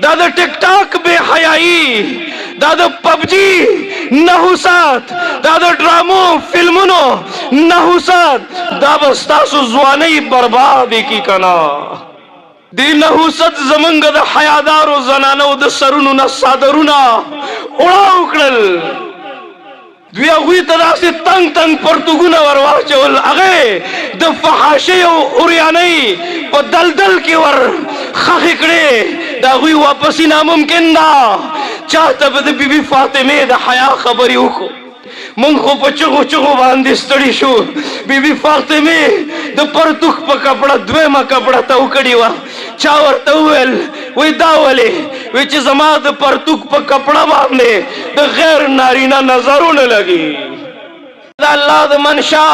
دا د ټیک ټاک بے حیايي، دا د پبجي نحوست، دا د ډرامو فلمونو نحوست، دا به ستاسو ځواني برباد کی کنا. دی نحوست زمنګ د حیادارو زنانو د سرونو نه صادرونه اړاو کړل. دوی هغوی ته داسې تنګ تنګ پرتوګونه ور واچول، هغې د فحاشۍ او اوریانۍ په دلدل کې ور خښې کړې. د هغوی واپسي ناممکن ده. چاته به د بیبي فاطمې د حیا خبرې وکړو. مونږ خو په چغو چغو باندې ستړي شو. بیبي فاطمې د پرتوخ په کپړه دویمه کپړه تو کړې وه. چا ورته وویل وایي دا ولې؟ وایي چې زما د پرتوک په کپړه باندې د غیر نارینه نظرونه لګي. د الله د منشا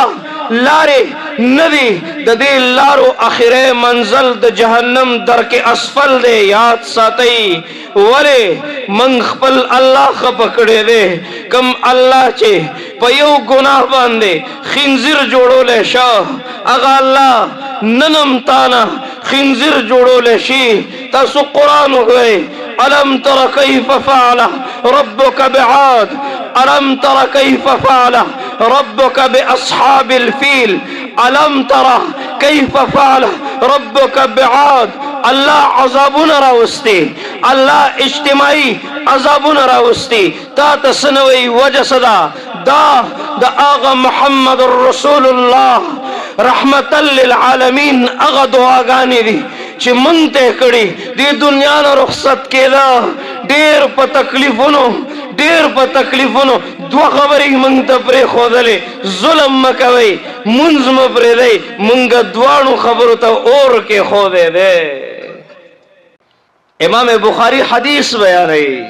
لارې نه دي، د دې لارو اخري منزل د جهنم درک اسفل دی. یاد ساتئ ولې من خپل الله خفه کړی دی. کم الله چې په یو ګناه باندې خنزیر جوړولی شه، هغه الله ننم تانا خنزیر جوړولی شي. تاسو قرآن وګورئ. ألم تر كيف فعل ربك بعاد، ألم تر كيف فعل ربك بأصحاب الفيل، ألم تر كيف فعل ربك بعاد. الله عذابنا راوستي، الله اجتماعي عذابنا راوستي. تا تسنوي وجه صدا دا آغا محمد رسول الله رحمت للعالمین اغا دعاګانې دي چې مونږ ته کړي. دې دنیا نه رخصت کېده ډېر په تکلیفونو دوه خبرې مونږ ته پرېښودلې. ظلم مه کوئ، مونځ مه پرېږدئ. مونږ دواړو خبرو ته اور کېښودی دی. امام بخاری حدیث بیانوي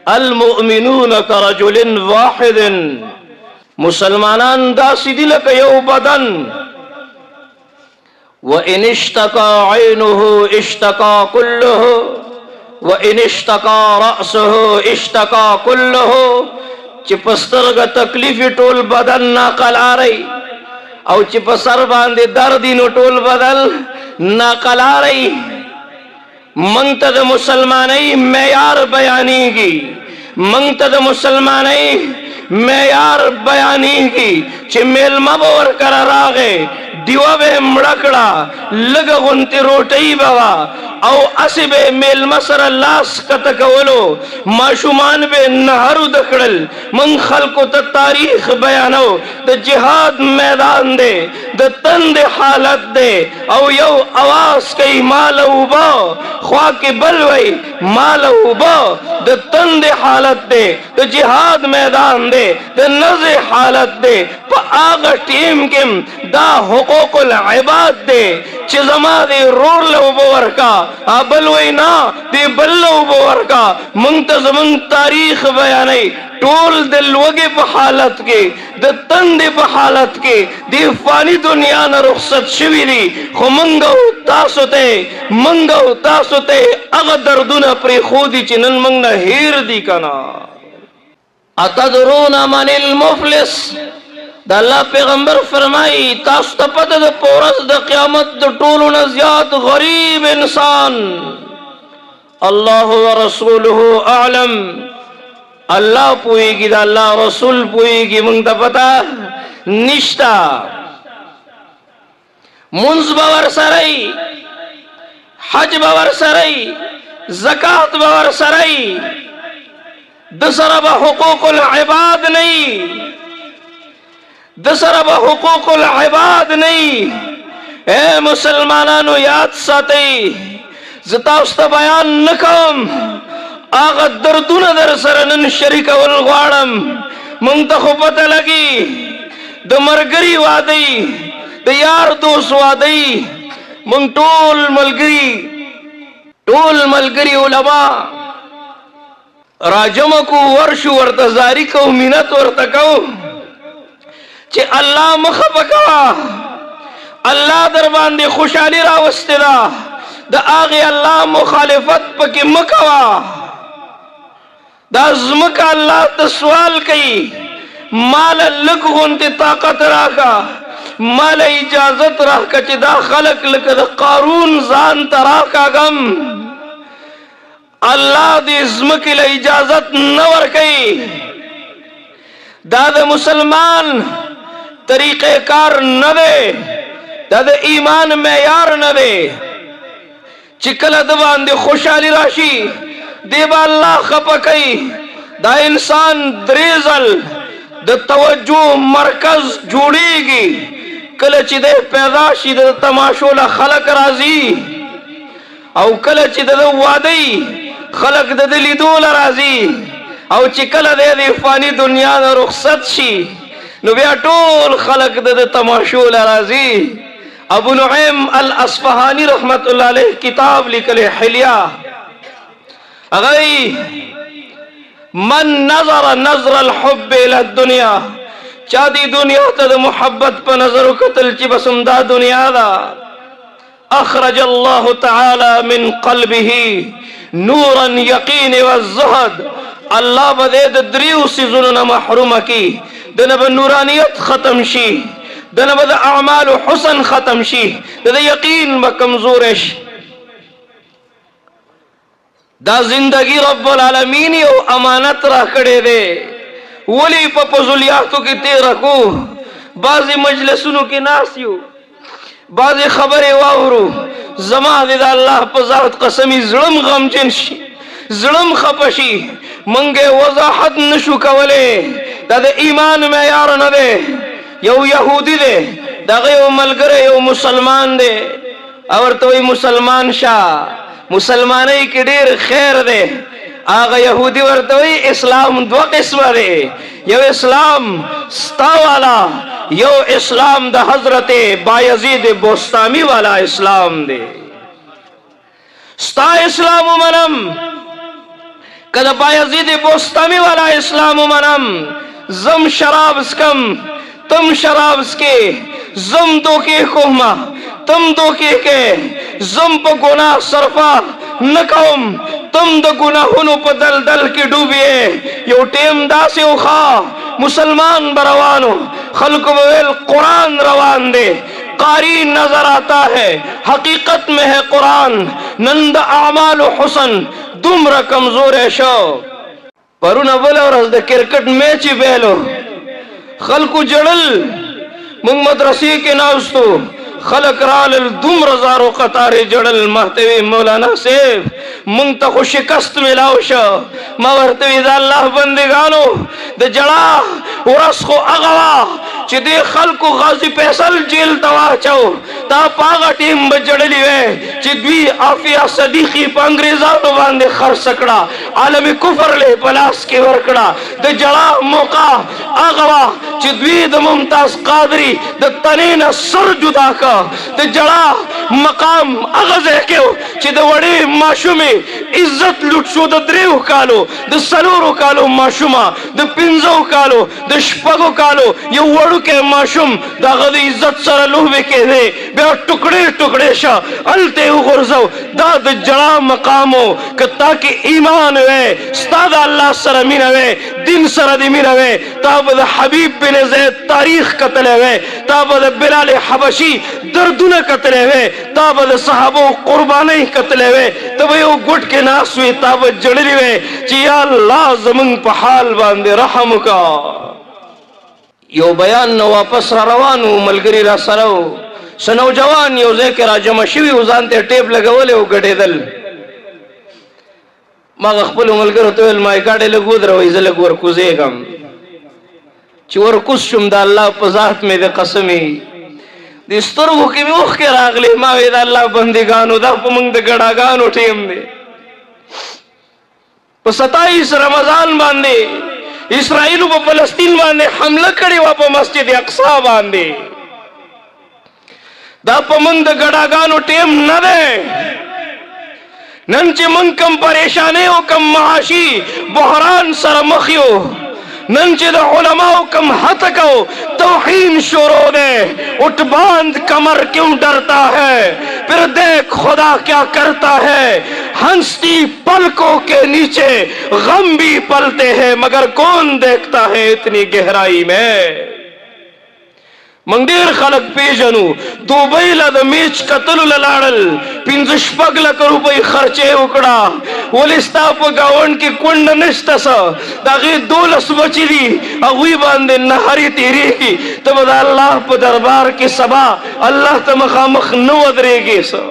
المؤمنون کرجل واحد، مسلمانان داسې دي لکه یو بدن. وإن اشتكى عينه اشتكى كله، وإن اشتكى رأسه اشتكى كله. چې په سترګه تکلیف ټول بدن ناقلاري، او چې په سر باندې درد نو ټول بدن ناقلاري. مونږ ته د مسلمانۍ معیار بیانېږي، مونږ ته د مسلمانۍ معیار بیانېږي چې میلمه به ورکره راغی، دیوه به مړه کړه، لږه غوندې روټۍ به وه، او اسې به میلمه سره لاس کته کولو، ماشومان به نهرو د کړل. من خلکو ته تاریخ بیانو. د جهاد میدان دی، د تند حالت دی، او یو اواز کوي مال اوبه، خوا کې بل وی مال اوبه. د تند حالت دی، د جهاد میدان دی، د نزع حالت دی. په هغه ټیم کې دا حقوق العباد دی چې زما دی رور له اوبه ورکا، بل وی نه دی بل له اوبه ورکا. مونږ ته زمونږ تاریخ بیانوي. ټول د لوږې په حالت کې، د تندې په حالت کې دی فانی دنیا نه رخصت شوي دي. خو مونږ او تاسو ته هغه دردونه پرېښودي چې نن مونږ نه هیر دي کنه. اتدرون من المفلس، د الله پیغمبر فرمایي تاسو ته پته ده په ورځ د قیامت د ټولو نه زیات غریب انسان الله ورسوله اعلم. الله پوهیږي، د الله رسول پوهیږي، مونږ ته پته نشته. منځ به ورسره وي، حج به ورسره وي، زکات به ورسره وي، د سره به حقوق العباد نه وي، د سره به حقوق العباد نه وي. اے مسلمانانو یاد ساتئ، زه تاسو ته بیان نه کوم، هغه دردونه در سره نن شریکول غواړم. مونږ ته خو پته لګي د مرګري وادي، د یار دوست وادي. مونږ ټول ملګري علما راجمع کو، ورشو ورته زاری کو، مینت ورته کو چې الله مخه پکوا، الله در باندې خوشحالي راوستې ده. د هغې الله مخالفت پکې مکوا. دا ځمکه الله ته سوال کوي، مال لږ غوندې طاقت راکا، مال اجازت راکا چې دا خلق لکه د قارون ځان ته راکاږم. अल्लाह दी ज़मकी ला इजाजत न वर्कई दाद मुसलमान तरीक़ेकार न दे दाद ईमान मेयार न दे चिकल दबान दे खुशहाली राशि देबा अल्लाह खपकई दा इंसान द्रेजल द तवज्जो मरकज जोड़ेगी कलच दे पैदाशी द तमाशोला खलक राजी औ कलच द वादई खलक द लिदोल राजी औ चिकल दे फानी दुनिया द रुखसत शी नु बिया टोल खलक द तमाशोला राजी अबू नुईम अल अस्फहानी रहमतुल्लाह अलैह किताब लिखले हिलिया अगई मन नजर नजर अल हुब्ब इला दुनिया चादी दुनिया तद मोहब्बत पर नजर कतल ची बसुमदा दुनिया दा अखरज अल्लाह तआला मिन क़ल्बिही नूरन यकीन व ज़हद अल्लाह बदे द्रियु सिजुन महरूम की दनब नूरानियत खत्म शी दनब अमाल हुसन खत्म शी द यकीन व कमजोरश दा जिंदगी रब्बुल आलमीन यो अमानत रखड़े दे वली पजुलियातों की ते रखो बाजी मजलिसुनु की नासियो बाजी खबरें वावरू जमा दे अल्लाह पजात कसमी जुल्म गमजन जुल्म खपशी मंगे वजाहत नशु कवले दादे ईमान में यार न दे यो यहूदी दे दागे यो मलगरे यो मुसलमान दे और तो ये मुसलमान शाह मुसलमान की ढेर खैर दे आगा यहूदी वर्तवी इस्लाम दो किस्म दे यो इस्लाम स्ता वाला यो इस्लाम द हजरत बायजीद बोस्तामी वाला इस्लाम दे स्ता इस्लाम मनम कद बायजीद बोस्तामी वाला इस्लाम मनम जम शराब स्कम तुम शराब के जम दो के कोहमा तुम दो के जम प गुनाह सरफा न कौम तुम द गुनाहुन प दल दल के डूबिए यो टेम दासे खा मुसलमान बरवानो खल्क वेल कुरान रवान दे कारी नजर आता है हकीकत में है कुरान नंद आमाल हुसन दुम्र कमजोर है शो परू न बोले और द क्रिकेट मैच बेलो खल्कु जड़ल मुंग मदरसी के नास्तु खलक राल दुम रजारो कतारे जड़ल महतवी मौलाना सेफ मुंग तक शिकस्त मिलाओश मवरतवी अल्लाह बंदिगानो द जड़ा उरस को अगवा चिदे खल्कु गाजी फैसल जेल तवा चो ता पागा टीम बजड़ली वे चिदवी आफिया सदीकी अंग्रेजानो बांधे खर सकड़ा आलमी कुफर ले पलास के वरकड़ा द जड़ा मौका अगवा चिदवी द मुमताज कादरी द तनीन सर जुदा का द जड़ा मकाम अगजे के चिद वड़ी माशुमी इज्जत लुटशो द द्रेव कालो द सलोरो कालो माशुमा द पिंजो कालो द शपगो कालो ये वड़ू के माशुम द गद इज्जत सर लोहवे के दे बे टुकड़े टुकड़े शा अलते उगरजो दा द जड़ा मकामो क ताकि ईमान वे स्ताद अल्लाह सर मिन वे दिन सर दी मिन वे ताब द हबीब बिन ज़ैद तारीख कतले वे ताब द बिलाल हबशी दर्दुन कतले वे ताब द सहाबो कुर्बानी कतले वे तब यो गुट के नास हुई ताब जड़ली वे चिया अल्लाह जमंग पहाल बांधे रहम का यो बयान न वापस रवानु मलगरी रा सरव सनौ जवान यो जे के राजम शिवी उजानते टेप लगवले ओ गडेदल माग खपल मलगर तो एल माय गाडे लगोद रवै जले गोर कुजेगम चोर कुसुम द अल्लाह पजात में दे कसमी दिस्तर वो कि मुख के रागले मा वेद अल्लाह बंदिगानो दा पमंग द गडागानो टेम दे 27 रमजान बांधे इसराइल व फलस्तीन बांधे हमला करे वाप मस्जिद अक्सा बांधे दा पमंग द गडागानो टेम न दे नंचे मंग कम परेशाने हो कम महाशी बहरान सर मखियो नंचे द उलमाओ कम हतको तौहीन शुरू दे उठ बांध कमर क्यों डरता है फिर देख खुदा क्या करता है हंसती पलकों के नीचे गम भी पलते हैं मगर कौन देखता है इतनी गहराई में منګ ډیر خلک پیژنو دوبۍ له د میچ کتلو لاړل 15 لک روپۍ خرچه وکړه ولې ستا په گاونډ کې کونډه نشته څه د هغې 12 بچي دي هغوی باندې نهرې تېرېږي ته به د الله په دربار کې سبا الله ته مخامخ نه ودرېږې څه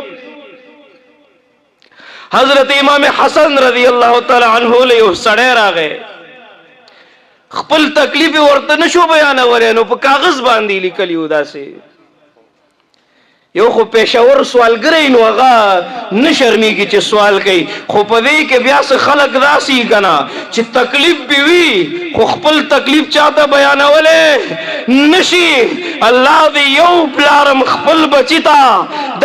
حضرت امام حسن رضی الله تعالی عنہ له یو سړی راغی خپل تکلیف ورته نشو بیانولی نو په کاغذ باندې لیکلی و داسې یو خو پېښور سوالګری نو هغه نه شرمېږي چې سوال کوي خو په دې کې بیا څه خلک داسې که نه چې تکلیف به وي خو خپل تکلیف چاته بیانولی نشي الله دې یو پلارم خپل بچي ته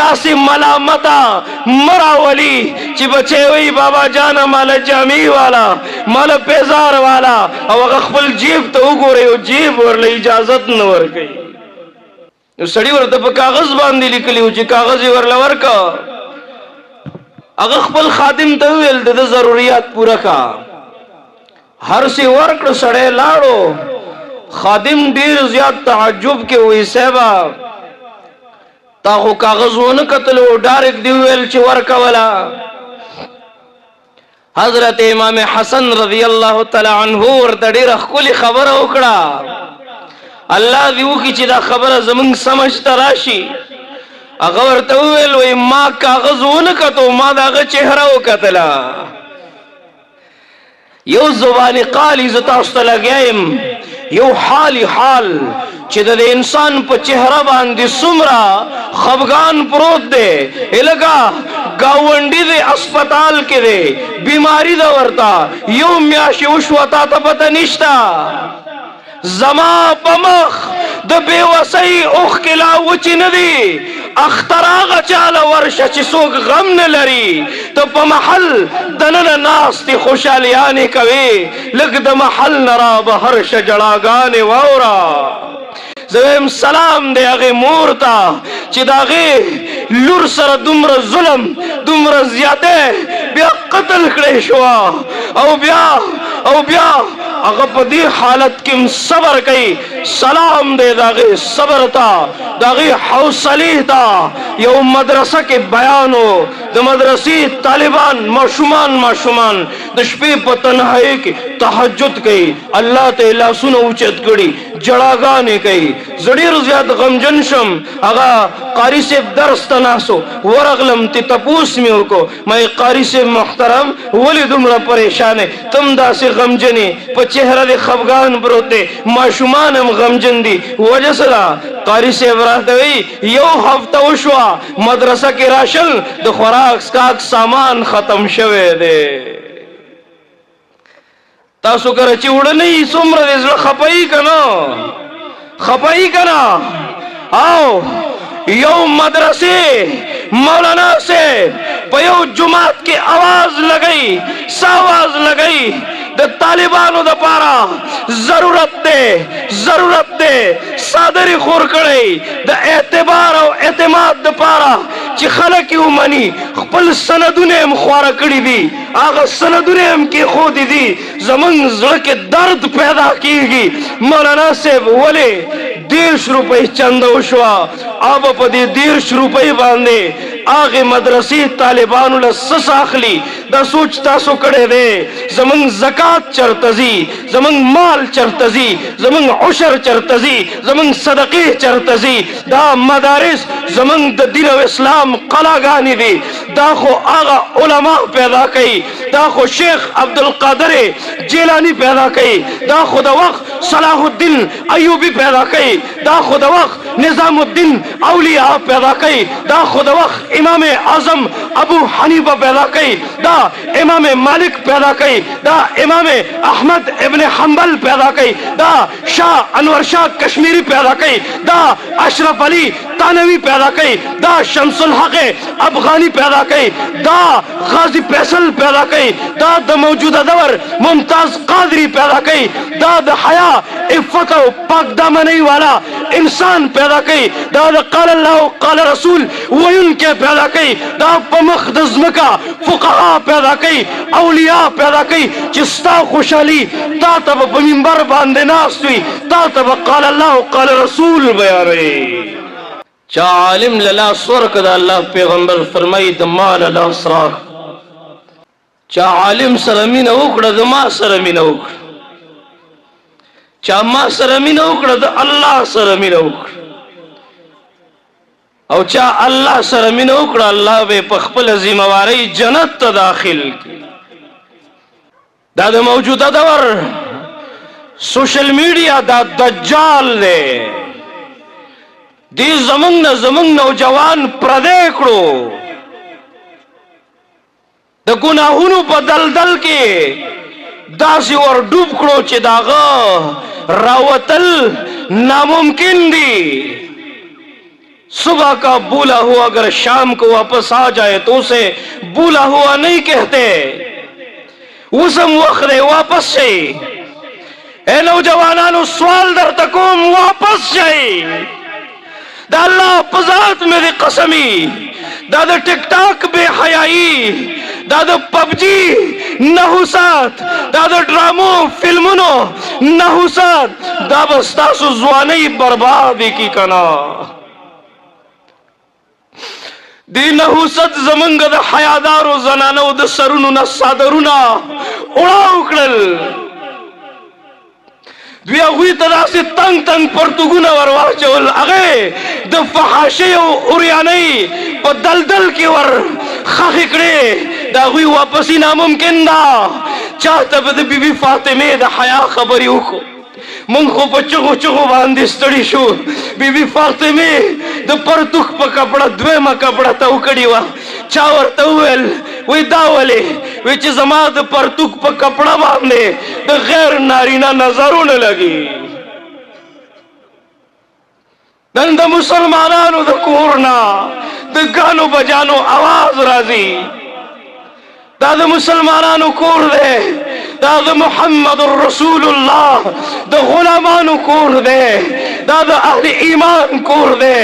داسې ملامته مه راولي چې بچی وی بابا جانه ماله جامې والا ماله پیزار والا او هغه خپل جیب ته وګورئ او جیب ورله اجازت نه ورکوي نو سړي ورته په کاغذ باندې لیکلي و چې کاغذ یې ورله ورکه هغه خپل خادم ته وویل د ده ضروریات پوره کا هر څه ورکړه سړی لاړو خادم ډیر زیات تعجب کې وی صاحبه تا خو کاغذ ونه کتلو ډایرکټ دی ویل چې ورکوله حضرت امام حسن رضی الله تعالی عنہ ورته ډیره ښکلې خبره وکړه الله دې وکړي چې دا خبره زمونږ سمجھ ته راشي هغه ورته وویل وی ما کاغذ ونه کتو ما د هغه چهره وکتله یو زبان قالی زه تاسو ته لګیا یم یو حال چې د انسان په چهره باندې څومره خفګان پروت دی لکه ګاونډي دی اسپتال کې دی بیماری ده ورته یو میاشت وشوه تا ته پته نشته زما په مخ د بېوسۍ اوښکې لا وچې نه دي اختر هغه چاله ورشه چې څوک غم نه لري ته په محل دننه ناستې خوشحالیانې کوې لږ د محل نه را بهر شه جړاګانې واوره زه وایم سلام دی هغې مور ته چې د هغې لور سره دومره ظلم دومره زیاتی بیا قتل کړی شوه او بیا هغه په دې حالت کې صبر کوي سلام دی د هغې صبر ته د هغې حوصلې ته یو مدرسه کې بیان و د مدرسې طالبان ماشومان د شپې په تنهایۍ کې تهجد کوي الله ته لاسونه اوچت کړي جړاګانې کوي زه ډېر زیات غمجن شم هغه قاري صاحب درس ته ناست و ورغلم ته تپوس مې وکړو ما قاري صاحب محترم ولې دومره پریشان یې تم داسې غمجن یې په چهره دې خفګان پروت دی ماشومان هم غمجن دي وجه څه ده قاري صاحب راته وایي یو هفته وشوه مدرسه کې راشل د خوراک څښاک سامان ختم شوی دی تاسو کله چې وړه نه یي څومره دې زړه خپایي که نه او یو مدرسې مولانا صاحب په یو جماعت کې आवाज لګئی ساواز لګئی د طالبانو د پاره ضرورت دی صادری خور کړی د اعتبار او اعتماد د پاره چې خلک یې ومني خپل سندونه هم خواره کړي دي هغه سندونه هم کېښودي دي زمونږ زړه کې درد پیدا کېږي مولانا صاحب ولې 10 روپۍ چنده وشوه اب په دې 10 روپۍ باندې هغې مدرسې طالبانو له څه اخلي دا سوچ تاسو کړی دی زمونږ زکات چرته ځي زمونږ مال چرته ځي زمونږ عشر چرته ځي زمونږ صدقې چرته ځي دا مدارس زمونږ د دین او اسلام قلاګانې دي دا خو هغه علما پیدا کوي دا خو شیخ عبدالقادر جیلانی پیدا کوي دا خو د وخت صلاح الدین ایوبی پیدا کوي دا خو د وخت نظام الدین اولیاء پیدا کوي دا خو د وخت امام اعظم ابو حنیفه پیدا کوي دا امام مالک پیدا کوي دا امام احمد ابن حنبل پیدا کوي دا شاہ انور شاہ کشمیری پیدا کوي دا اشرف علی दस्तानवी पैदा कई, दा शमसुल हक अफगानी पैदा कई, दा गाजी फैसल पैदा कई, दा द मौजूदा दवर मुमताज कादरी पैदा कई, दा द हया इफ्फत पाक दामनी वाला इंसान पैदा कई, दा द क़ाल अल्लाह क़ाल रसूल वयुन के पैदा कई, दा पमखदज़म का फुक़हा पैदा कई, औलिया पैदा कई, चिस्ता खुशाली ता तब बमिंबर बांधे नास्वी, ता तब क़ाल अल्लाह क़ाल रसूल बयान रहे। चा आलिम लला स्वर्ग दा अल्लाह पैगंबर फरमाई द माल अला सराख, चा आलिम सरमीन उकड़ा द मा सरमीन उकड़ा, चा मा सरमीन उकड़ा द अल्लाह सरमीन उकड़ा, और चा अल्लाह सरमीन उकड़ा अल्लाह बे पखपल जिम्मेवारी जन्नत त दाखिल की। दादा मौजूदा दवर सोशल मीडिया दा दज्जाल दे दी जमंग नौजवान प्रदेकड़ो द गुनाहुनु पर दलदल के दासी और डूब कड़ो चे दागा रावतल नामुमकिन दी। सुबह का भूला हुआ अगर शाम को वापस आ जाए तो उसे भूला हुआ नहीं कहते, उसम वक्त वापस से ए नौजवानों सवाल दर तकुम वापस जाए। अल्लाह पजात मेरी कसमी दादा टिकटॉक बेहयाई, दादा पबजी नहुसात, दादा ड्रामो फिल्मनो नहुसात, दाबस्तासु ज़वानी बर्बादी की कना दी नहुसत जमंग द हयादारो जनानो द सरुनु न सादरुना उड़ा उकड़ल द्विया हुई तरह से तंग तंग परतुगुना वरवा चोल अगे द फहाशे उरियानई पर दलदल की वर खाखिकड़े दा हुई वापसी नामुमकिन दा चाहता बद बीबी फातिमे द हया खबरी उको मुंखो पर चुगो चुगो बांधी स्टडी शो बीबी फातिमे द परतुख पर कपड़ा द्वे मा कपड़ा ता उकड़ी वा चावर तवेल वे दावले विच जमात परतुख पर कपड़ा बांधे द गैर नारीना नजरों न लगी नंद मुसलमानानु द कोरना द गानो बजानो आवाज राजी दाद मुसलमानानु कोर दे दाद मुहम्मद रसूलुल्लाह द गुलामानु कोर दे दाद अहले ईमान कोर दे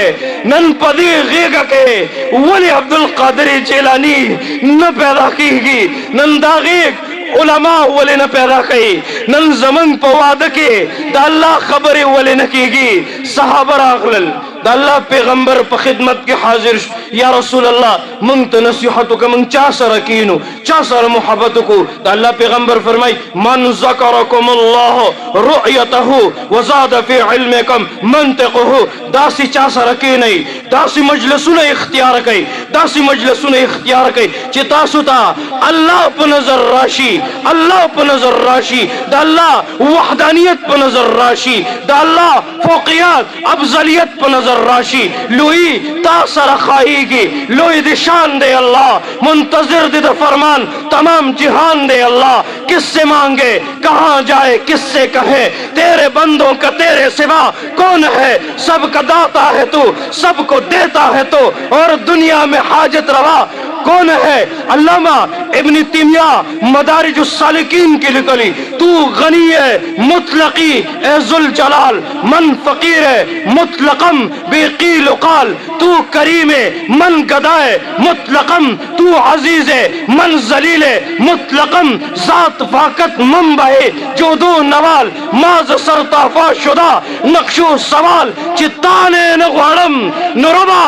नन पदी गेगा के वली अब्दुल कादिर जिलानी न पैदा कीगी नन दागीग उलमा वले न पैदा कई नन जमन पवाद के दाल्ला खबरें वले न कीगी सहाबा अगलल दाल्ला पैगंबर पर खिदमत के हाजिर या रसूल अल्लाह मंग तो नसीहत का मंग चा सर कीनु चा सर मोहब्बत को दाल्ला पैगंबर फरमाई मन ज़करकुमुल्लाह रुअयतहु वज़ाद फी इल्मिकुम मंतिक़हु दासी चा सर की नहीं दासी मजलिसुन इख्तियार कई दासी मजलिसुन इख्तियार कई चिता सुता अल्लाह पर नजर राशि अल्लाह पर नजर राशि दाल्ला वहदानियत पर नजर राशि दाल्ला फौकियत अफजलियत पर नजर राशि लुई तासर खाएगी लुई दिशान दे अल्लाह मुंतजिर दे फरमान तमाम जिहान दे अल्लाह किससे मांगे कहां जाए किससे कहे तेरे बंदों का तेरे सिवा कौन है सबका दाता है तू सबको देता है तो और दुनिया में हाजत रवा कौन है अल्लामा इब्न तैमिया मदारिजुस सालिकीन की लिखली तू गनी है मुतलकी ए जुल जलाल मन फकीर है मुतलकम बेकील काल तू करीम है मन गदाए मुतलकम तू अजीज है मन जलील है मुतलकम जात फाकत मंबाए जो दो नवाल माज सरताफा शुदा नक्शो सवाल चिताने नगवाड़म नुरबा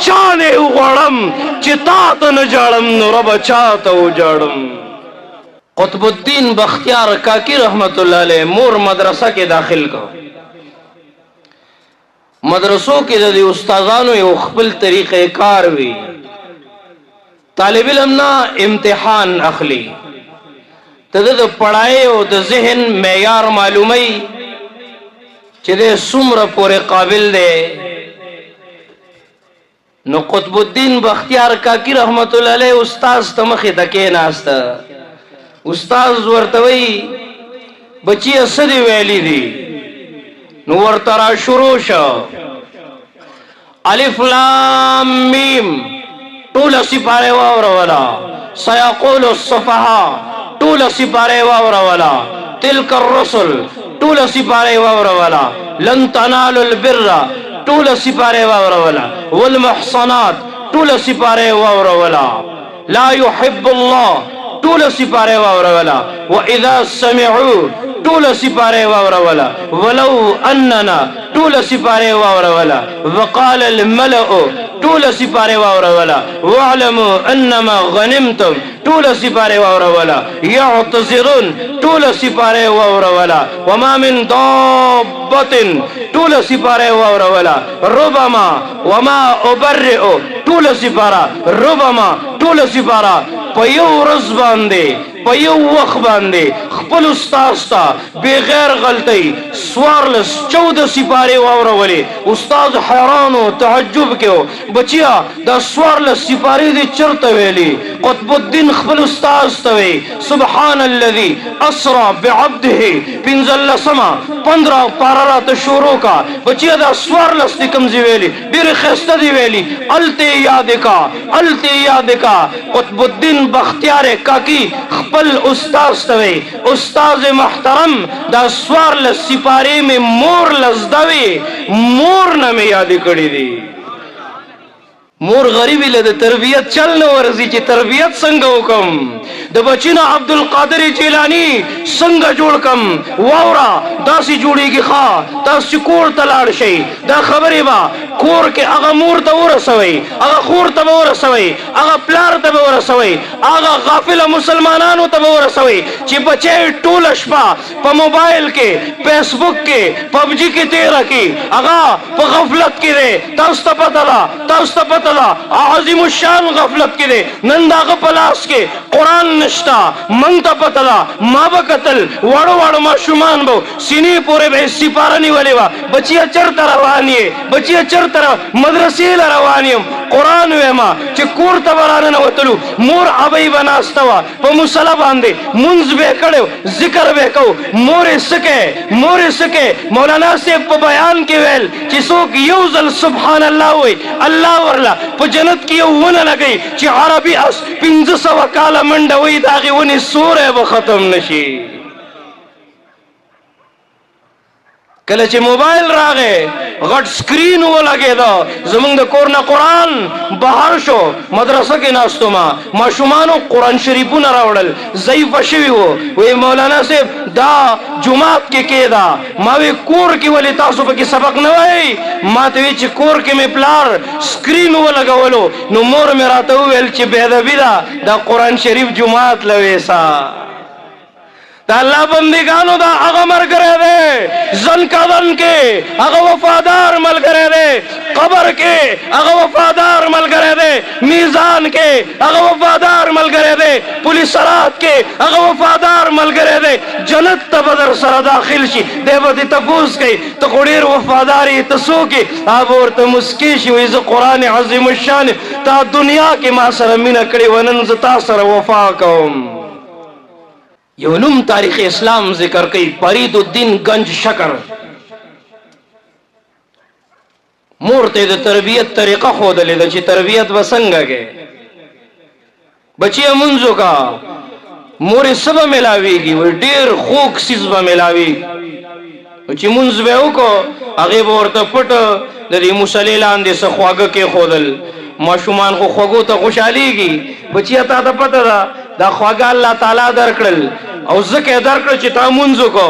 चाने उगवाड़म चितात न जाड़म नुरबा चात उजाड़म। कुतुबुद्दीन बख्तियार काकी रहमतुल्लाह अलैह मोर मदरसा के दाखिल को मदरसों के जदी उस्तादानो ये खपल तरीक़े कार हुई तालिब इल्म ना इम्तिहान अखली तद पढ़ाए और द ज़हन मेयार मालूमई चिदे सुमर पूरे काबिल दे नो कुतुबुद्दीन बख्तियार काकी रहमतुल्लाह अलैह उस्ताद तमखे तके नास्ता उस्ताद वर्तवई बच्ची असदी वैली दी नो वर्तरा शुरू शा الف لام میم ټول سپاره واورولا سيقول السفهاء ټول سپاره واورولا تلك الرسل ټول سپاره واورولا لن تنالوا البر ټول سپاره واورولا والمحصنات ټول سپاره واورولا لا يحب الله ټول سپاره واورولا واذا سمعوا ټول سپاره واورولا ولو اننا ټول سپاره واورولا وقال الملأ ټول سپاره واورولا واعلموا انما غنمتم ټول سپاره واورولا يعتذرون ټول سپاره واورولا وما من دابة ټول سپاره واورولا ربما وما ابرئ ټول سپاره ربما ټول سپاره په یو ورځ باندې په یو وخت باندې خپل استاد ته بغیر غلطي 14 سپاره واورولې استاد حیران او تعجب کېو بچیا دا 14 سپاره دې چرته ویلي قطب الدین خپل استاد ته وی سبحان الذي اسرا بعبده پنځل سما 15 پارات شروع کا بچیا دا 14 کمزې ویلي ډېر خسته دی ویلي الته یاد کا قطب الدین بختیار کاکی خپل استاد توي استاد محترم دا 14 سپاره میں مور لزدوي مور نه مې یاد کړی دي مور غریبی له تربیت چل نه ورزي چې تربیت څنګه وکم د بچینا عبدالقادر جیلانی څنګه جوړ کم واورا داسې جوړیږي ښا تاسو کور ته لاړ شئ دا خبرې با کور کې هغه مور ته ورسوي هغه خور ته ورسوي هغه پلار ته ورسوي هغه غافل مسلمانانو ته ورسوي چې بچي ټول شپه په موبایل کې فیسبوک کې پبجی کې تیر کی هغه په غفلت کې دی تاسو ته پته عظیم الشان غفلت کې دی نن داغه پلاس کې قران نشتا مونږ ته پته ما به قتل وړو ماشومان بو سینې پورې به سپارنی ولې وا بچیا چرته رواني بچیا چرته مدرسې روانیم قران وېما چې کور ته ورانه وتلو مور ابي بناستوا په مصلا باندې منځ به کړو ذکر به کو مور سکه مولانا سے په بیان کې ویل چې څوک یو ځل سبحان الله وای الله ورلا په جنت کې ونه لګي چې عربي اس 1500 کال منډه وای داغه ونی سوره به ختم نشي کله چې موبایل راغې غټ سکرین ولګې دا زمونږ د کور نه قران بهر شو مدرسه کې ناستو ما شومانو قران شریفونه راوړل ضعیف شوی وي مولانا صاحب دا جمعات کې کېدا ما وی کور کې ولې تاسو په کې سبق نه وای ما ته چې کور کې مې پلار سکرین ولګولو نو مور مې راته ویل چې به ادبی دا قران شریف جمعات لويسا دا الله بندگانو دا هغه مرګره ده ځن کدن کې هغه وفادار ملګری ده قبر کې هغه وفادار ملګری ده میزان کې هغه وفادار ملګری ده پولیس سرات کې هغه وفادار ملګری ده جنت ته بدر سره داخل شي دیو دې تفوس کوي ته ډېر وفاداری تاسو کې اب ورته مسکی شي وې قرآن عظیم الشان تا دنیا کې ما سره مینا کړي ونن ز تا سره وفا کوم یو نوم تاریخ اسلام ذکر کوي فرید الدین گنج شکر مور ته د تربیت طریقه خودلې د چې تربیت وسنګه کې بچي منځو کا مور سبا ملاويږي ور ډیر خوک سیز به ملاوي چې منځ به وکړو هغه ورته پټ د دې مصلی لاندې سخواګه کې خودل ماشومان خو خوګو ته خوشاليږي بچي ته ته پته دا خواګه الله تعالی درکړل او زکه درکړ چې تا منځو کو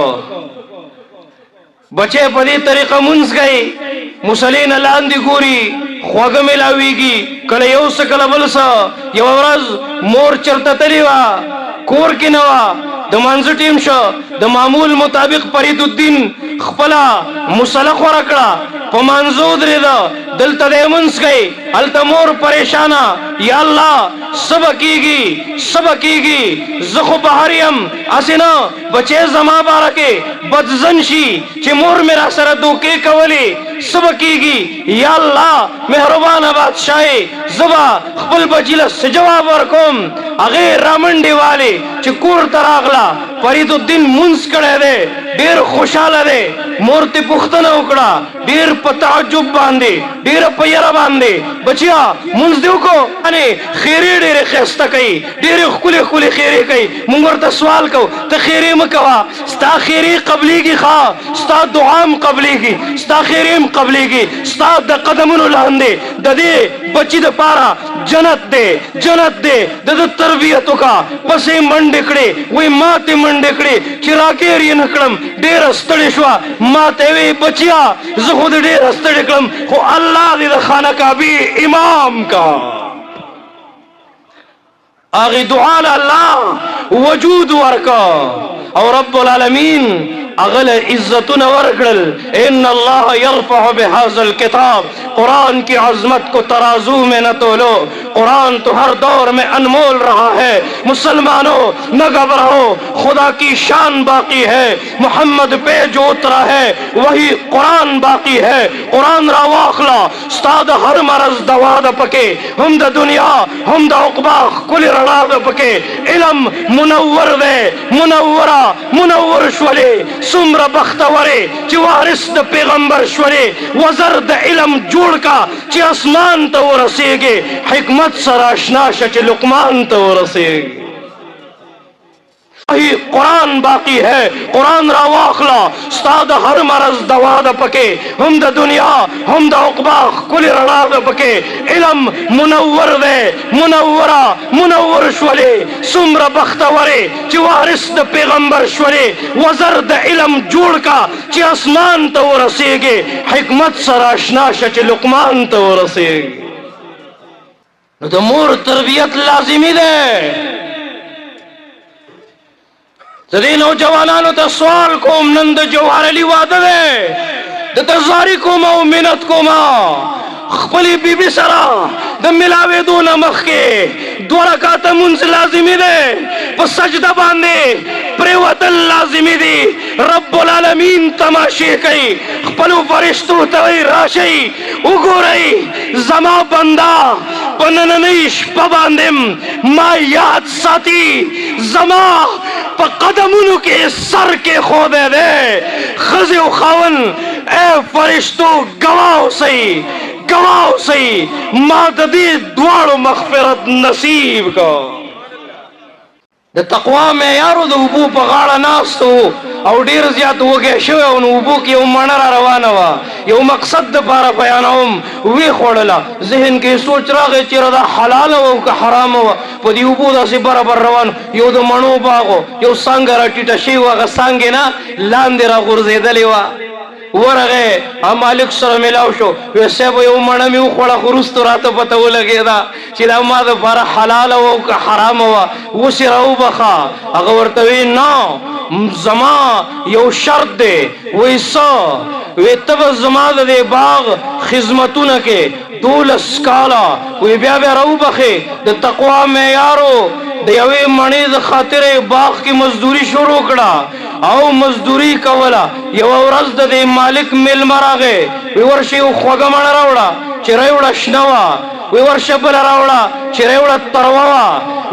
بچي په دې طریقه منځ گئی مصلیین لاندې ګوري خوګه ملاويږي کله یو څه کله بل څه یو ورځ مور چرته تلی وا کور کې نو د منځ ټیم شو د معمول مطابق فرید الدین خپل مصلح ورکړه په منځو درې دا دلته د منځ گئی الته مور پریشانا یا الله سبکیږي زخو بهاریم اسنه بچي زما بارکه بدزن شي چې مور میرا سره دوکې کولی सबकीगी या अल्लाह मेहरबान बादशाह जबा खपल बचिलस जवाब वर्कोम अगे रामंडी वाले चकोर तरागला फरीदुद्दीन मुंस कड़े दे डेर खुशाला दे मूर्ति पुख्तन उकड़ा डेर पताजुब बांधे डेर पैरा बांधे बचिया मुंस देव को अने खेरे डेरे खस्ता कई डेरे खुले खुले खेरे कई मुंगर ता सवाल को त खेरे में कवा स्ता खेरे कबली की खा स्ता दुआम कबली की स्ता खेरेम कबली की स्ता द कदमन लहंदे ददे बच्ची द पारा जन्नत दे दद तरबियत का पसे मंडकड़े वही माते मंडकड़े चिराकेर ये नकड़म डेर अस्तड़ेश्वा माते वे बचिया ज़ुहुद डेर अस्तड़ेकड़म को अल्लाह दे खाना का भी इमाम का आगे दुआ अल्लाह वजूद वर्का और रब्बुल आलमीन अगल इज्जतुन वर्गल इन अल्लाह यरफ़अ बिहाज़ल किताब कुरान की अज़मत को तराजू में न तोलो कुरान तो हर दौर में अनमोल रहा है मुसलमानों न घबराओ खुदा की शान बाकी है मोहम्मद पे जो उतरा है वही कुरान बाकी है कुरान रावाखला उस्ताद हर मरज दवा द पके हम द दुनिया हम द उक़बा कुल रड़ा द पके इल्म मुनव्वर वे मुनव्वर शवले सुम्र बख्तवरे चिवारिस द पैगंबर शवले वज़र द इल्म जोड़ का ची आसमान तो रसेगे हिकमत सराशना शच लुकमान तो रसेगे वही कुरान बाकी है कुरान रावाखला उस्ताद हर मरज दवा द पके हम द दुनिया हम द उक़बा कुल रड़ा द पके इल्म मुनव्वर वे मुनव्वर शवले सुम्र बख्तवरे चिवारिस द पैगंबर शवले वज़र द इल्म जोड़ का ची आसमान तो रसेगे हिकमत सराशना शच लुकमान तो रसेगे तो मोर तरबियत लाजिमी दे जदे नौजवानों तो सवाल कोम नंद जवाहर अली वादे दे तजारी कोमा मिन्नत कोमा खपली बीबी सरा द मिलावे दो नमक के द्वारा का तमुंस लाजिमी दे पर सजदा बांधे प्रेवतन लाजिमी दी रब्बुल आलमीन तमाशे कई खपलु फरिश्तों तवई राशई उगोरई जमा बंदा पनननीश पबांदिम मा याद साथी जमा कदमुनु के सर के खोदे दे खज़े खावन ए फरिश्तों गवाओ सही माददी द्वारो मग़फ़िरत नसीब को द तक़वा में यारो द उबू पगाड़ा नास्तो और डेर ज़्यादा हो गया शो उन उबू की उम्मणरा रवाना वा ये मकसद द पारा बयानों वे खोड़ला ज़हन के सोच रहा है चिरदा हलाल हो का हराम हो पदी उबू दा से बराबर रवान यो द मनो बागो यो सांगरा टीटा शेवा का सांगे ना लांदेरा गुर्ज़े दलेवा वरगे हम मालिक सर मिलाओ शो वैसे वो यो मना में वो खोड़ा खुरुस तो रात पता वो लगेगा चिरा माद बारा हलाल हो का हराम हुआ वो सिराऊ बखा अगर तभी ना जमा यो शर्त दे वो इसा वे तब जमा दे बाग खिजमतों न के दूल्स काला वो ब्याह राऊ बखे द तक़वा में यारो देवे मणि द खातिरे बाग की मजदूरी शुरू करा आओ मजदूरी कवला ये वरस दे मालिक मिल मरा गए विवर्षे खोगा मना रावड़ा चिरायुड़ा शनवा विवर्ष बल रावड़ा चिरायुड़ा तरवावा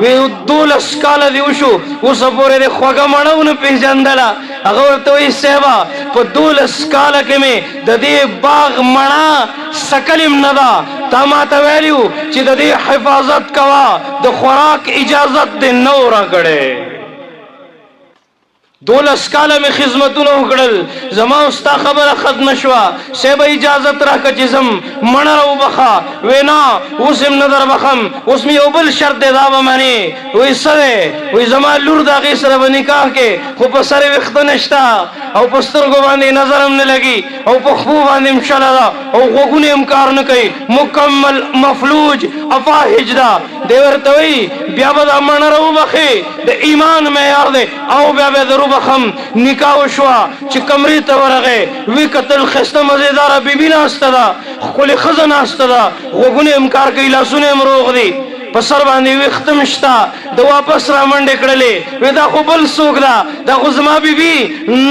वे दूल्स काला दिवशु उस पूरे दे खोगा मना उन पिजंदला अगर तो इस सेवा पर दूल्स काला के में दे बाग मना सकलिम नदा तमाता वैल्यू चिद दे हिफाजत कवा द खुराक इजाजत दे नौरा गड़े दोलस काला में खिजमतों उकड़ल जमा उस्ता खबर खत्म शुआ सेब इजाजत रख जिसम मनर बखा वे ना उसिम नजर बखम उसमें उबल शर्त दावा माने वही सरे वही जमा लूर दागी सर निकाह के वो पसरे वक्त नश्ता और पस्तर को बांधे नजर हमने लगी और पखबू बांधे इंशाल्लाह और गोगुने इमकार न कई मुकम्मल मफलूज अफा हिजदा देवर तवई ब्याबदा मनर बखे द ईमान में यार दे आओ ब्याबे दरू बखम निकाह शुआ चिकमरी तवरगे वी कतल खस्ता मजेदार बीबी ना हस्तदा खुले खजन हस्तदा गोगुने इमकार के इलासुने मरोग दी په سر باندې وختم شتا د واپس را منډې کړلې وې دا خو بل څوک دا خو زما بیبي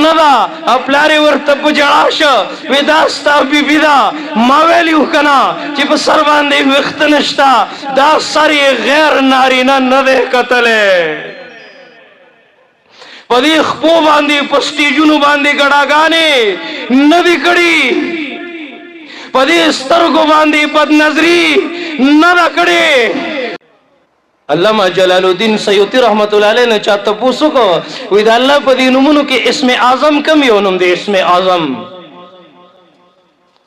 نه ده او پلار یې ورته په ژړا شو وې دا ستا بیبي ده ما ویلي وو که نه چې په سر باندې ویښته نشته دا سر یې غیر نارینه نه دی کتلی په دې خپو باندې په سټیجونو باندې ګډاګانې نه دي کړي په دې سترګو باندې بدنظري نه ده کړې علامه جلال الدین سیوطي رحمت الله علیه نه چا تپوس وکړو وایي د الله په دې نومونو کې اسم اعظم کوم یو نوم دی اسم اعظم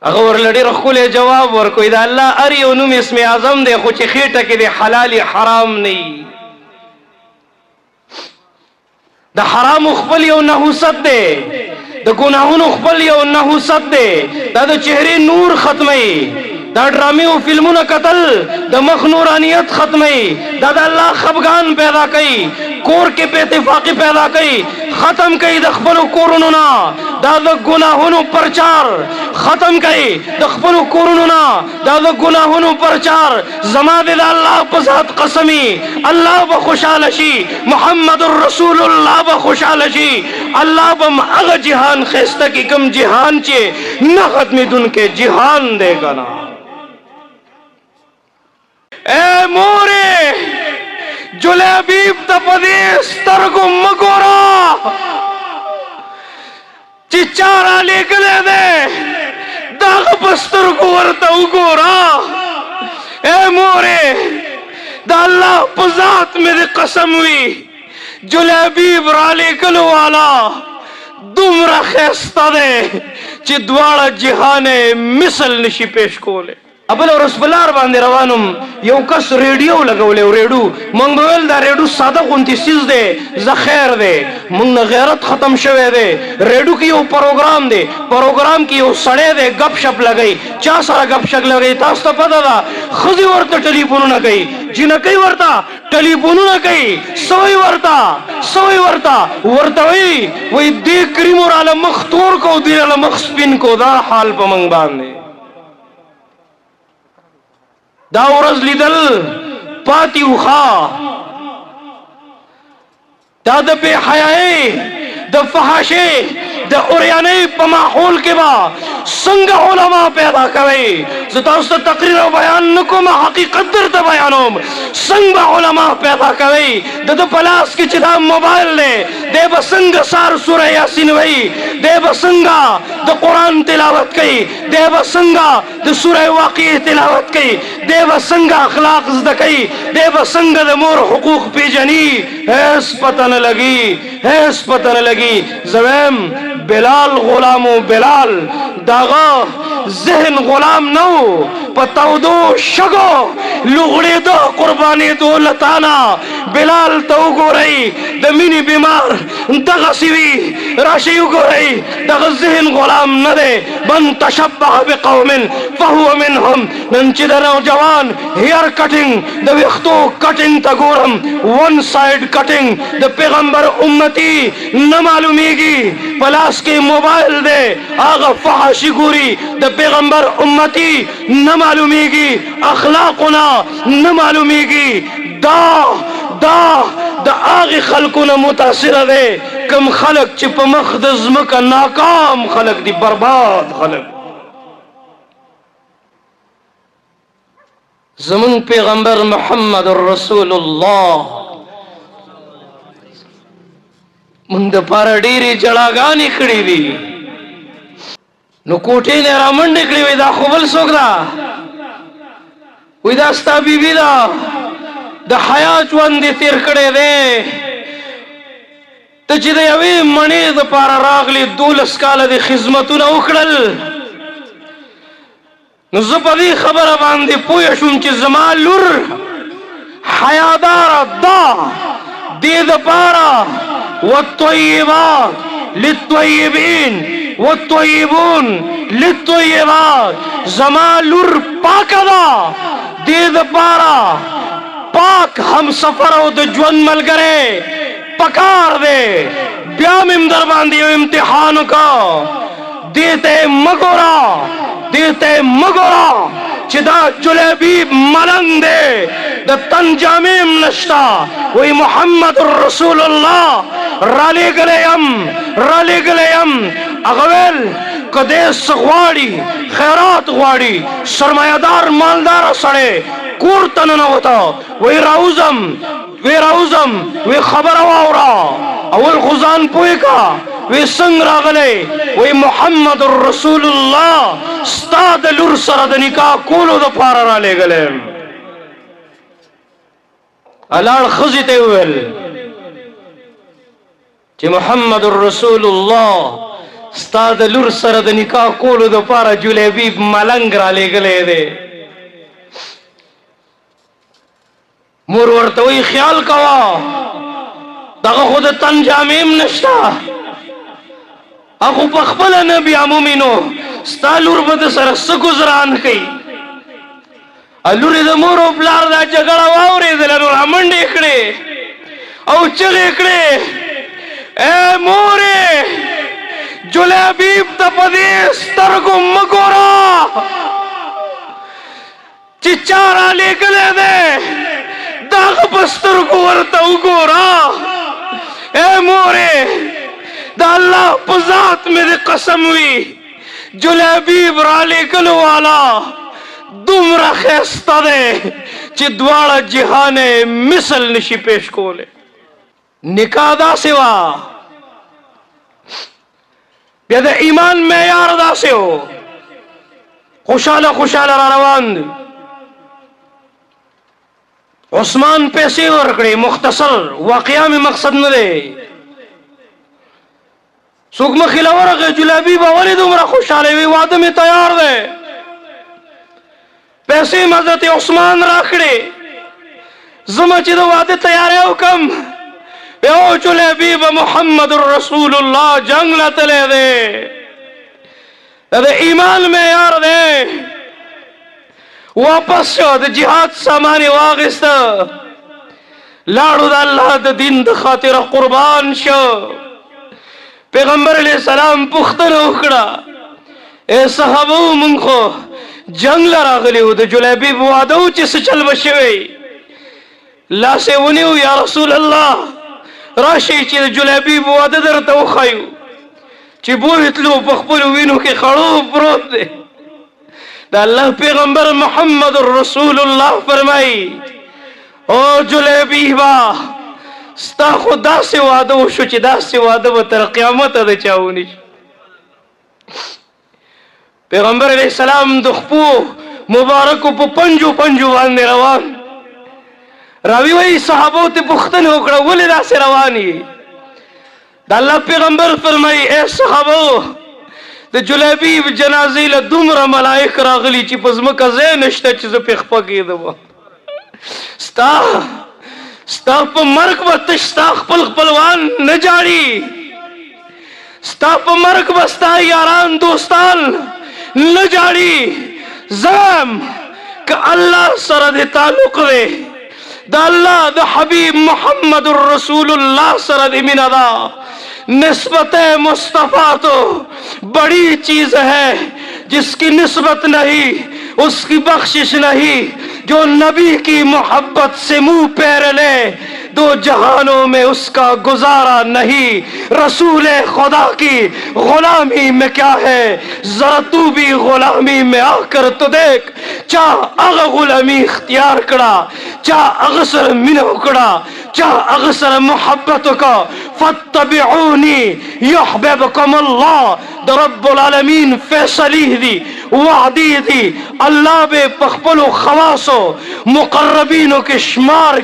هغه ورله ډېر ښکلی جواب ورکوي د الله هر یو نوم اسم اعظم دی خو چې خېټه کې د حلال حرام نه وي د حرامو خپل یو نحوست دی د ګناهونو خپل یو نحوست دی دا د چهرې نور ختموي دا ډرامې او فلمونه کتل د مخ نورانیت ختموي دا د الله خفګان پیدا کوي کور کې بې اتفاقي پیدا کوي ختم کوي د خپلو کورونو نه دا د ګناهونو پرچار ختم کوي د خپلو کورونو نه دا د ګناهونو پرچار زما د الله په ذات قسمي الله به خوشحاله شي محمد رسول الله به خوشحاله شي الله به هغه جهان ښایسته کړي کوم جهان چې نه ختمېدونکی جهان دی که نه اے مورې جلیبیب ته په دې سترګو مه ګوره چې چا رالیږلی دی د هغه په سترګو ورته وګوره اے مورې د الله په ذات مې د قسم وي جلیبیب رالیږلو والا دومره ښایسته دی چې دواړه جهان مثل نشي پیش کولی ابل ورځ په لار باندې روانم یو کس ریډیو لګولی و ریډو موږ به ویل دا ریډیو ساده غوندې څیز دی زه خیر دی موږ نه غیرت ختم شوی دی ریډیو کې یو پروګرام دی پروګرام کې یو سړی دی گپ شپ لګوي چا سره گپ شپ لګوي تاسو ته پته ده ښځې ورته ټلیفونونه کوي جنکۍ ورته ټلیفونونه کوي سوی ورته وایي دې کریمو راله مخ تور کو دې راله مخ سپین کو دا حال په موږ باندې دا ورځ لیدل پاتې وخا دا د بې حیایۍ د فحاشۍ د اوریانۍ په ماحول کې به څنګه علما پیدا کوي زه تاسو ته تقریر او بیان نه کوم حقیقت درته بیانوم څنګه به علما پیدا کوي د ده په لاس کې چې دا موبایل دی دی به څنګه سار سوره یاسین وایي دی به څنګه د قرآن تلاوت کوي دی به څنګه د سوره واقعې تلاوت کوي دی به څنګه اخلاق زده کوي دی به څنګه د مور حقوق پیژني هیڅ پته نه لګي هیڅ پته نه لګي زه وایم بلال غلامو بلال داغه ذهن غلام نو په تودو شګو لغړېدو قربانېدو لتانا بلال ته وګورئ د مینې بیمار دغسې وي راشئ وګورئ دغه ذهن غلام نه دی من تشبه بقوم فهو منهم نن چې د نوجوان هیر کټینګ د ویښتو کټینګ ته ګورم ون سایډ کټینګ د پیغمبر امتی نه معلومیږي په لاس کې موبایل دی هغه فحاشي ګوري د پیغمبر امتی نه معلومیږي اخلاقونه نه معلومیږي دا د هغې خلکو نه متاثره دی کم خلک چې په مخ د ځمکه ناکام خلک دي برباد خلک زمون پیغمبر محمد رسول الله موږ د پاره ډېرې جړاګانې کړې دي نو کوټې نه رامنډې کړې وایي دا خو بل څوک ده وایي دا ستا بیبي ده د حیا ژوند دې تېر کړی دی ته چې د یوې مڼې دپاره راغلې 12 کاله دې خدمتونه وکړل نو زه په دې خبره باندې پوه شوم چې زما لور حیاداره ده دې دپاره والطیبات للطیبین والطیبون للطیبات زما لور پاکه ده دې دپاره پاک هم سفر او د ژوند ملګری پکار دی بیا مې در باندې یو امتحان وکړه دې ته مه ګوره चिदा जुलेबीब मलंग दे द तंजामीम नश्ता वही मोहम्मद रसूलुल्लाह राली गलेयम अगवेल कदेस ग्वाड़ी खैरात ग्वाड़ी सरमायादार मालदार सड़े कूर्तन न होता वही राउजम वे खबर वावरा अवल खुजान पुई का वे संग रागले वही मोहम्मद रसूलुल्लाह स्ताद लुर सरदनी का कोलो द पारा राले गले अलाल खजिते वेल चे मोहम्मद रसूलुल्लाह स्ताद लुर सरदनी का कोलो द पारा जुलेबीब मलंग राले गले दे मोर वर्ते वही ख्याल कवा दगा खुद तंजामीम नश्ता अखु पखपल नबी अमुमिनो स्तालुर बद सरस गुजरान कई अलुरे द मोरो प्लार दा जगड़ा वावरे दलनु रामंडे इकडे औ चले इकडे ए मोरे जुलेबीब तपदेस तरगु मगोरा चिचारा लेकले दे दाग बस्तर को वर्ता उगोरा ए मोरे दा अल्लाह पजात मेरे कसम हुई जुलेबीब राले गलो वाला दुमरा खेस्ता दे चिद्वाड़ा जिहाने मिसल निशी पेश कोले निकादा सेवा बेदे ईमान में यार दा से हो खुशाला रवान उस्मान पैसे और कड़े मुख्तसर वाकया में मकसद न दे सुगम खिलावर के जुलेबी बावली दुमरा खुशाले भी वादे में तैयार दे पैसे मदद उस्मान राखड़े जमचिद वादे तैयार है हुकम ओ जुलेबी ब मोहम्मद रसूलुल्लाह जंग लतले दे अरे ईमान में यार दे वापस जिहाद सामाने वागिस्त लाड़ू अल्लाह द दिन द खातिर कुर्बान शो पैगंबर अलैहिस्सलाम पुख्तन उखड़ा ए सहाबो मुंखो जंग लरागली उद जुलेबी वादो चिस चल बशवे ला से उनियो या रसूल अल्लाह राशि च जुलेबी वाद दर तो खायू ची बो हितलो पखपल विनो के खड़ो प्रोत दे अल्लाह पैगंबर मोहम्मद रसूलुल्लाह फरमाई ओ जुलेबी बा स्ता खुदा से वादो शुचिदा से वादो तर क़यामत अद चाउनी पैगंबर अलैहिस्सलाम दुखपू मुबारक पु पंजू वांदे रवान रावी वही सहाबो ते पुख्तन होकड़ा वलिदा से रवानी अल्लाह पैगंबर फरमाई ए सहाबो द जुलेबीब जनाजे ल दुमरा मलाइक रागली ची पजमका जे नश्ता चीज पेखपा की दबा स्ता प मर्क बतश्ता खपल खपलवान न जाड़ी स्ता प मर्क बस्ता यारान दोस्तान न जाड़ी जम का अल्लाह सरद ताल्लुक दे द अल्लाह द हबीब मोहम्मद रसूलुल्लाह सरद मिनदा निस्बत मुस्तफा तो बड़ी चीज है जिसकी निस्बत नहीं उसकी बख्शिश नहीं जो नबी की मोहब्बत से मुंह पैर ले दो जहानों में उसका गुजारा नहीं रसूल खुदा की गुलामी में क्या है जरा तू भी गुलामी में आकर तो देख चाह अग गुलामी इख्तियार करा चाह अगसर मिनो करा चाह अगसर मोहब्बत का फत्तबिऊनी युहब्बुकुम अल्लाह द रब्बुल आलमीन फैसली दी वादी दी अल्लाह बे पखपलो खवासो मुकर्रबीनों के शुमार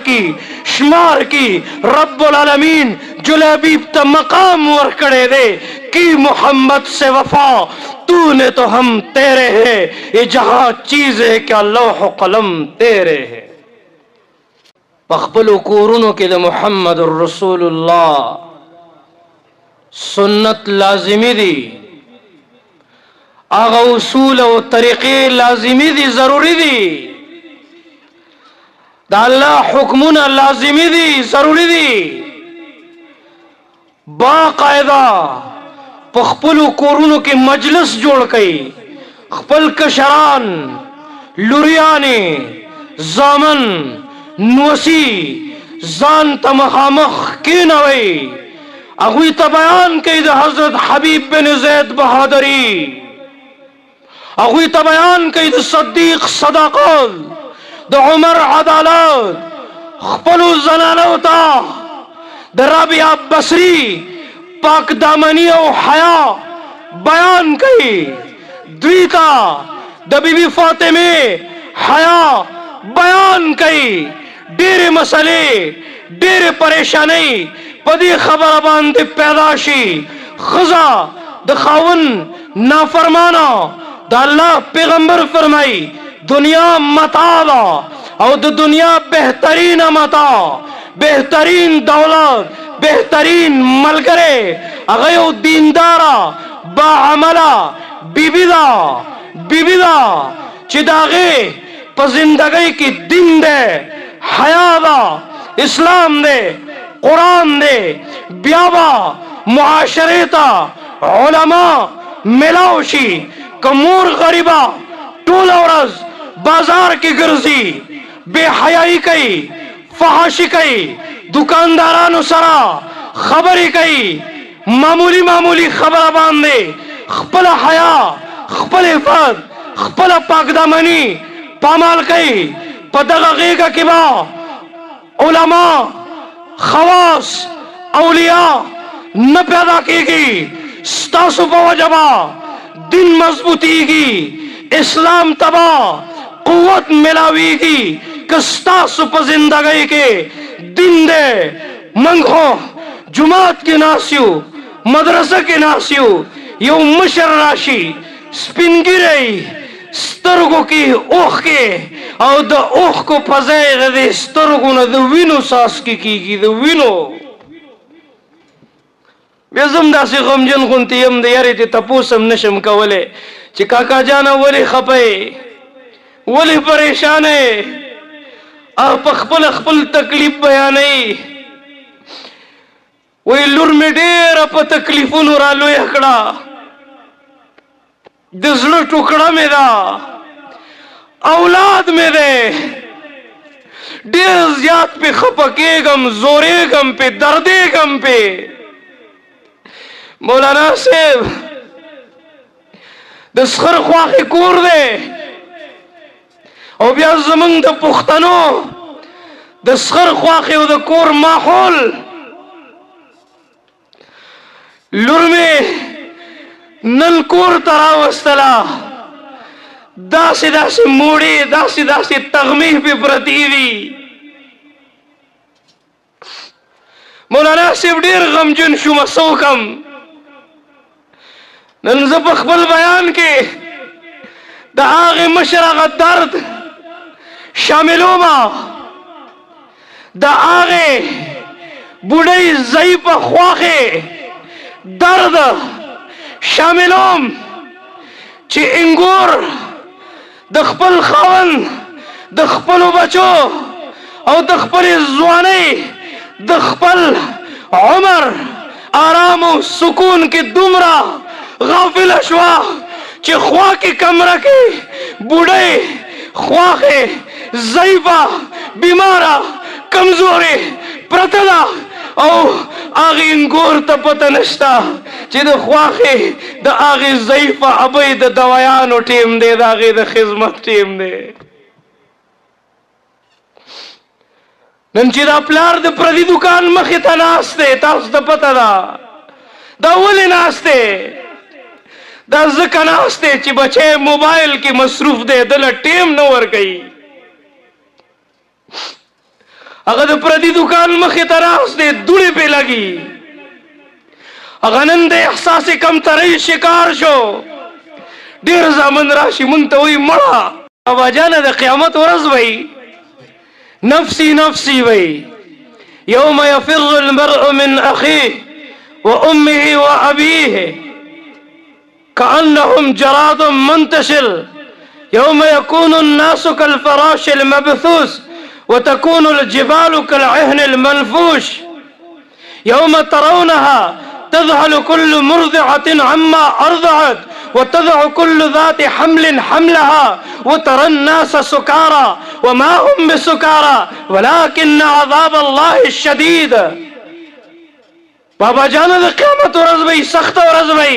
की रब्बुल आलमीन जुलेबीब त मकाम वर करे दे कि मोहम्मद से वफा तूने तो हम तेरे हैं ये जहां चीज है क्या लौह कलम तेरे है पखपलो कोरुनो के दे मोहम्मद रसूलुल्लाह सुन्नत लाजिमी दी आगा उसूल और तरीके लाजिमी दी जरूरी दी अल्लाह हुक्मुना लाजिमी दी जरूरी दी बाकायदा पखपलो कोरुनो के मजलिस जोड़ कई खपल कशरान लुरियाने जामन नवसी जान तमहामख की नवई अगुई तबयान के हजरत हबीब बिन जैद बहादुरी अगुई तबयान के सद्दीक सदाकत द उमर अदालत खपलु जनानवता द रबिया बसरी पाक दामनी और हया बयान कई द्वीता द बीबी फातिमे हया बयान कई डेरे मसले डेरे परेशानी पदी खबर बांध पैदाशी खजा द खावन नाफरमाना द अल्लाह पैगंबर फरमाई दुनिया मतावा और द दुनिया बेहतरीन मता बेहतरीन दौलत बेहतरीन मलगरे अगयो दीनदारा बाअमला बिबिदा बिबिदा चिदागे पजिंदगी की दिन दे हयादा इस्लाम दे कुरान दे ब्याबा मुआशरेता उलमा मिलावशी कमूर गरीबा टोल औरज बाजार की गर्जी बेहयाई कई फहाशी कई दुकानदारान सरा खबरी कई मामूली मामूली खबर बांधे खपल हया खपल हिफाज खपल पाकदामनी पामाल कई पदगेगा किबा उलमा खवास औलिया न पैदा कीगी स्तासु वजबा दिन मजबूतीगी इस्लाम तबा कुव्वत मिलावीगी कस्तासु जिंदगी के दिन दे मंगो जुमात के नासियो मदरसा के नासियो यो मशर राशि स्पिनगिरे स्तरगो की ओख के और द ओख को फजाए दे स्तरगो न द विनो सास की द विनो बेजम दासी गमजन गुंतियम दे यारे ते तपोसम नशम कवले ची काका जाना वली खपे वली परेशान है आप खपल खपल तकलीफ बयाने वही लुर में डेर अप तकलीफों रालो हकड़ा दिजलो टुकड़ा मेरा औलाद मेरे डेर ज्याद पे खपके गम जोरे गम पे दर्दे गम पे मौलाना साहब दस्खर ख्वाही कोर दे और ब्याज जमंग द पुख्तनो दस्खर ख्वाही द कोर माहौल लुर में नलकोर तरावस्तला दासी दासी मोड़े दासी दासी तगमीह पे प्रतीवी मौलाना साहब डेर गमजुन शुमा सोकम नंजब अखबल बयान के द आगे मशरक़ दर्द शामिलों द आगे बुढ़ई ज़ईफ़ ख्वाखे दर्द शामिलों ची इंगूर दखपल खावन दखपल बचो और दखपल जुआने दखपल उमर आराम और सुकून की दुमरा गाफिल अशवा ची ख्वा की कमरा के बूढ़े ख्वा के ज़ईफ़ा बीमारा कमजोरे प्रतला ओ आगे इंगोर तपता नश्ता चिद ख्वाखे द आगे ज़ईफ़ा अबई द दवायान और टीम दे द आगे द खिदमत टीम दे नंचिदा प्लार द प्रति दुकान मखिता नास्ते तास द पता दा वले नास्ते दा ज़का नास्ते ची बचे मोबाइल की मसरूफ दे दल टीम नवर गई अगर प्रति दुकान मखे तरास दे दुड़े पे लगी अगनंद एहसास कम तरई शिकार शो डेर जामन राशि मुंतवी मड़ा अब अजाना द क़यामत वरज़ भई नफ्सी नफ्सी भई यौम यफ़िर्रुल मर्अु मिन अख़ीहि व उम्मिहि व अबीहि कअन्नहुम जरादुम मुंतशिर यौम यकूनु अन्नासु कल फ़राशिल मबथूस वतकूनुल जिबालु कल अहनिल मनफूश यौम तरौनहा तज़हलु कुल्लु मुर्दिअतिन अम्मा अर्दअत व तज़अ कुल्लु ज़ाति हमलिन हमलहा व तरन नास सुकारा व मा हुम बिसुकारा वलाकिन अज़ाबल्लाहि शदीद। बाबा जान क़यामत वरज़ भई, सख्त वरज़ भई,